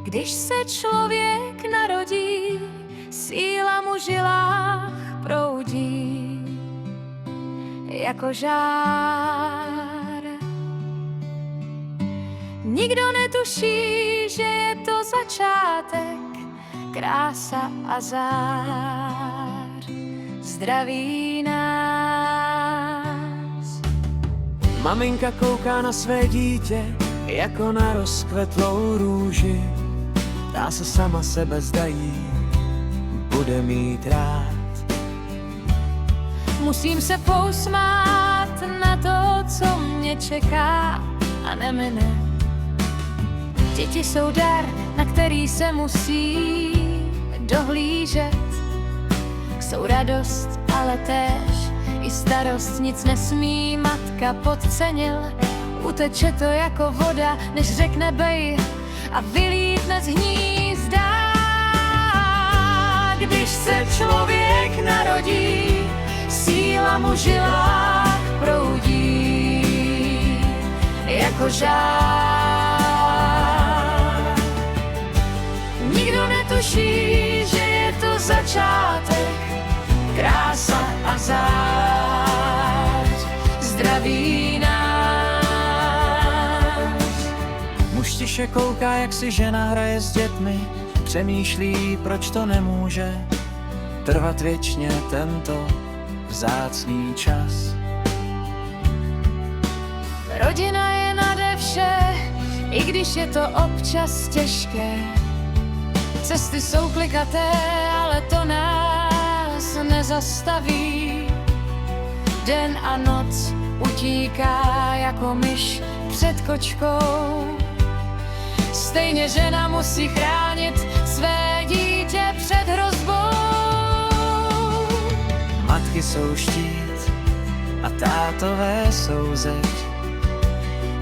Když se člověk narodí, síla mu v žilách proudí jako žár. Nikdo netuší, že je to začátek, krása a zár zdraví nás. Maminka kouká na své dítě jako na rozkvetlou růži. Tá se sama sebe zdají, bude mít rád. Musím se pousmát na to, co mě čeká a nemine. Děti jsou dar, na který se musí dohlížet. Jsou radost, ale též i starost, nic nesmí matka podcenil. Uteče to jako voda, než řekne bej a vylítne z hnízda. Když se člověk narodí, síla mu v žilách proudí jako žár. Nikdo netuší, že je to začátek, krása a zář zdraví nás. Muž tiše kouká, jak si žena hraje s dětmi, přemýšlí, proč to nemůže trvat věčně tento vzácný čas. Rodina je nade vše, i když je to občas těžké. Cesty jsou klikaté, ale to nás nezastaví. Den a noc utíká jako myš před kočkou. Stejně žena musí chránit své dítě před hrozbou. Matky jsou štít a tátové jsou zeď.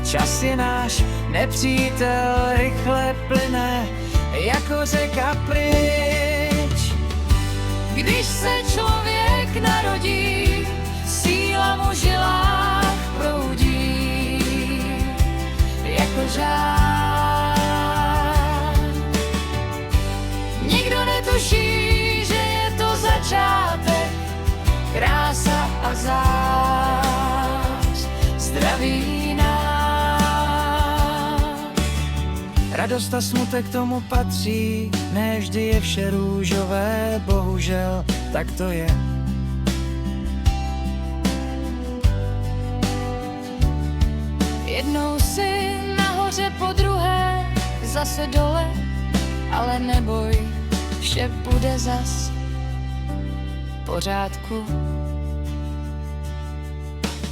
Čas je náš nepřítel, rychle plyne jako řeka pryč. Když se člověk narodí, síla mu v žilách proudí jako žár. Nikdo netuší, že je to začátek, krása a zář zdraví nás. Radost a smutek tomu patří, ne vždy je vše růžové, bohužel tak to je. Jednou si nahoře, po druhé zase dole, ale neboj, vše bude zas v pořádku.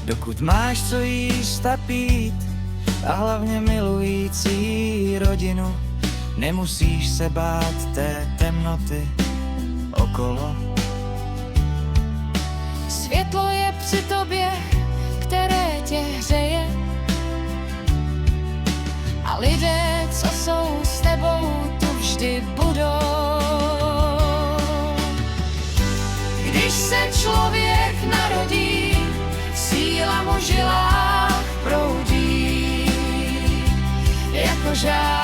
Dokud máš co jíst a pít a hlavně milující rodinu, nemusíš se bát té temnoty okolo. Světlo je při tobě, které tě hřeje, a lidé, co jsou s tebou, tu vždy budou. Když se člověk narodí, síla mu v žilách proudí jako žár.